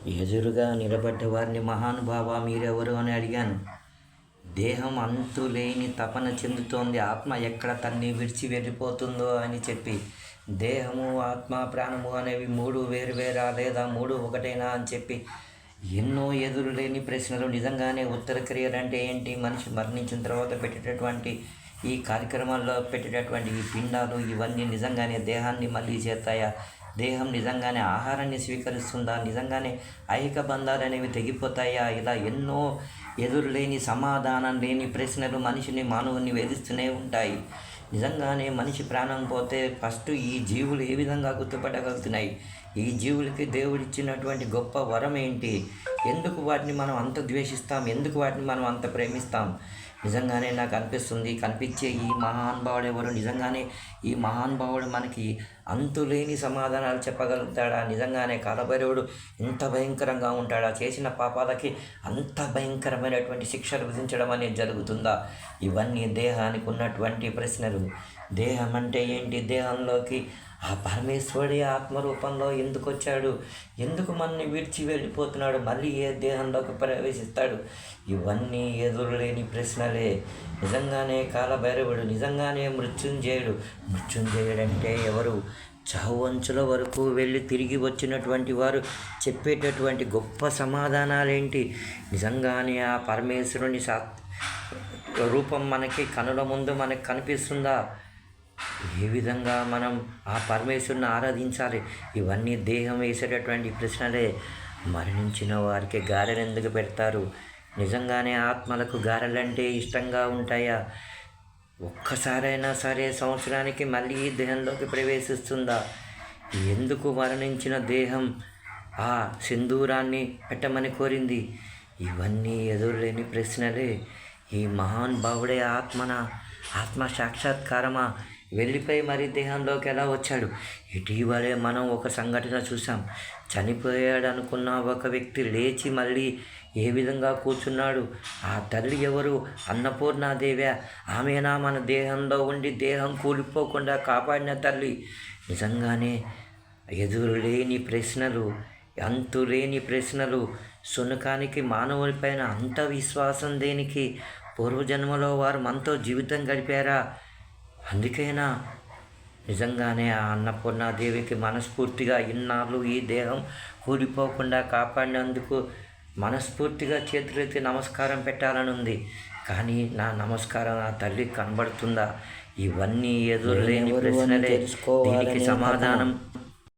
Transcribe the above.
ఎదురుగా నిలబడ్డ వారిని మహానుభావ మీరెవరు అని అడిగాను. దేహం అంతులేని తపన చెందుతోంది, ఆత్మ ఎక్కడ తన్ని విడిచి వెళ్ళిపోతుందో అని చెప్పి. దేహము, ఆత్మ, ప్రాణము అనేవి మూడు వేరువేరా లేదా మూడు ఒకటేనా అని చెప్పి ఎన్నో ఎదురులేని ప్రశ్నలు. నిజంగానే ఉత్తర క్రియలు అంటే ఏంటి? మనిషి మరణించిన తర్వాత పెట్టేటటువంటి ఈ కార్యక్రమాల్లో పెట్టేటటువంటి ఈ పిండాలు ఇవన్నీ నిజంగానే దేహాన్ని మళ్ళీ చేస్తాయా? దేహం నిజంగానే ఆహారాన్ని స్వీకరిస్తుందా? నిజంగానే ఐహిక బంధాలు అనేవి తెగిపోతాయా? ఇలా ఎన్నో ఎదురులేని సమాధానం లేని ప్రశ్నలు మనిషిని, మానవుని వేధిస్తూనే ఉంటాయి. నిజంగానే మనిషి ప్రాణం పోతే ఫస్ట్ ఈ జీవులు ఏ విధంగా గుర్తుపట్టగలుగుతున్నాయి? ఈ జీవులకి దేవుడిచ్చినటువంటి గొప్ప వరం ఏంటి? ఎందుకు వాటిని మనం అంత ద్వేషిస్తాం? ఎందుకు వాటిని మనం అంత ప్రేమిస్తాం? నిజంగానే నాకు అనిపిస్తుంది, కనిపించే ఈ మహానుభావుడు ఎవరు? నిజంగానే ఈ మహానుభావుడు మనకి అంతులేని సమాధానాలు చెప్పగలుగుతాడా? నిజంగానే కాలభైరవుడు ఎంత భయంకరంగా ఉంటాడా? చేసిన పాపాలకి అంత భయంకరమైనటువంటి శిక్షలు విధించడం అనేది జరుగుతుందా? ఇవన్నీ దేహానికి ఉన్నటువంటి ప్రశ్నలు. దేహం అంటే ఏంటి? దేహంలోకి ఆ పరమేశ్వరుడి ఆత్మరూపంలో ఎందుకు వచ్చాడు? ఎందుకు మనని విడిచి వెళ్ళిపోతున్నాడు? మళ్ళీ ఏ దేహంలోకి ప్రవేశిస్తాడు? ఇవన్నీ ఎదురులేని ప్రశ్నలే. నిజంగానే కాలభైరవుడు నిజంగానే మృత్యుంజయుడు. మృత్యుంజయుడంటే ఎవరు? చావు అంచుల వరకు వెళ్ళి తిరిగి వచ్చినటువంటి వారు చెప్పేటటువంటి గొప్ప సమాధానాలేంటి? నిజంగానే ఆ పరమేశ్వరుని రూపం మనకి కనుల ముందు మనకి కనిపిస్తుందా? ఏ విధంగా మనం ఆ పరమేశ్వరుని ఆరాధించాలి? ఇవన్నీ దేహం వేసేటటువంటి ప్రశ్నలే. మరణించిన వారికి గారెలు ఎందుకు పెడతారు? నిజంగానే ఆత్మలకు గారెలంటే ఇష్టంగా ఉంటాయా? ఒక్కసారైనా సరే సంవత్సరానికి మళ్ళీ దేహంలోకి ప్రవేశిస్తుందా? ఎందుకు మరణించిన దేహం ఆ సింధూరాన్ని పెట్టమని కోరింది? ఇవన్నీ ఎదురులేని ప్రశ్నలే. ఈ మహానుభావుడే ఆత్మ సాక్షాత్కారమా? వెళ్ళిపోయి మరీ దేహంలోకి ఎలా వచ్చాడు? ఇటీవలే మనం ఒక సంఘటన చూసాం. చనిపోయాడు అనుకున్న ఒక వ్యక్తి లేచి మళ్ళీ ఏ విధంగా కూర్చున్నాడు? ఆ తల్లి ఎవరు? అన్నపూర్ణాదేవి. ఆమెనా మన దేహంలో ఉండి దేహం కూలిపోకుండా కాపాడిన తల్లి? నిజంగానే ఎదురులేని ప్రశ్నలు, అంతులేని ప్రశ్నలు. శునకానికి మానవునిపైన అంత విశ్వాసం దేనికి? పూర్వజన్మలో వారు మనతో జీవితం గడిపారా? అందుకేనా? నిజంగానే ఆ అన్నపూర్ణాదేవికి మనస్ఫూర్తిగా ఇన్నాళ్ళు ఈ దేహం కూలిపోకుండా కాపాడినందుకు మనస్ఫూర్తిగా చేతులెత్తి నమస్కారం పెట్టాలని ఉంది. కానీ నా నమస్కారం ఆ తల్లికి కనబడుతుందా? ఇవన్నీ ఎదురులేని ప్రశ్నలే. దీనికి సమాధానం